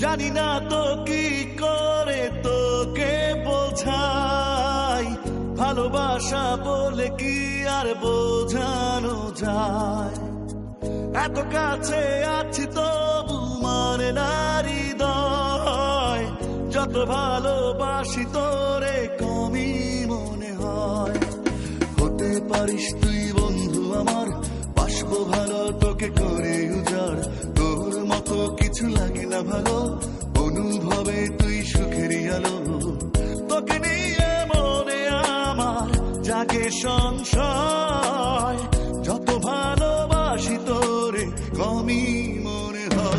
জানি না তো কি করে তোকে বোঝাই, ভালোবাসা বলে কি আর বোঝানো যায়। এত কাছে আছি তবু মানে না হৃদয়, যত ভালোবাসি তোরে কমই মনে হয়। হতে পারিস তুই বন্ধু আমার, বাসবো ভালো তোকে করে উজাড়। তোর মতো কিছু লাগে না ভালো, অনুভবে তুই সুখেরই আলো। তোকে নিয়ে মনে আমার জাগে সংশয়, যত ভালোবাসি তোরে কমই মনে হয়।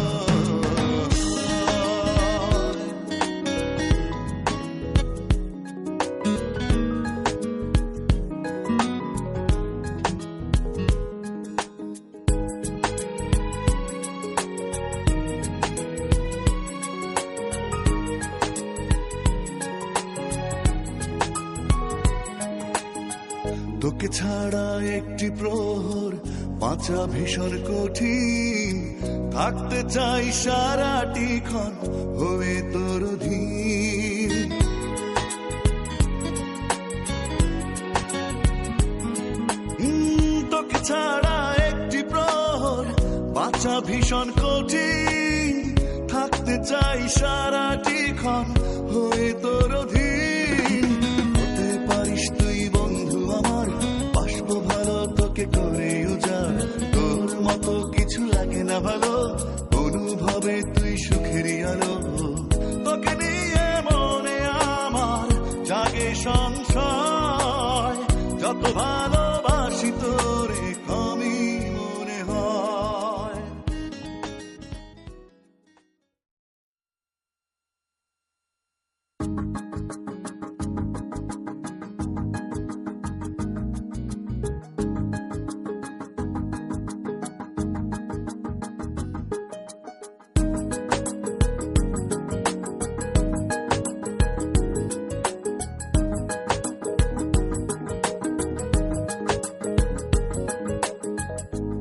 তোকে ছাড়া একটি প্রহর বাঁচা ভীষণ কঠিন, থাকতে চাই সারাটি ক্ষণ হয়ে তোর অধীন। তোকে ছাড়া একটি প্রহর বাঁচা ভীষণ কঠিন, থাকতে চাই সারাটি ক্ষণ হয়ে তোর অধীন। হতে পারিস তুই বন্ধু আমার, বাসবো ভালো তোকে করে উজাড়। তোর মতো কিছু লাগে না ভালো, অনুভবে তুই সুখেরই আলো। তোকে নিয়ে মনে আমার জাগে সংশয়, যত ভালোবাসি তোরে কমই মনে হয়।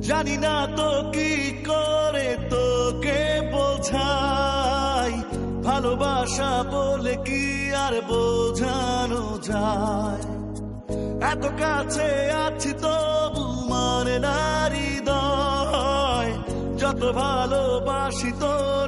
জানি না তো কি করে তোকে বোঝাই, ভালোবাসা বলে কি আর বোঝানো যায়। এত কাছে আছি তবু মানে না হৃদয়, যত ভালোবাসি তোর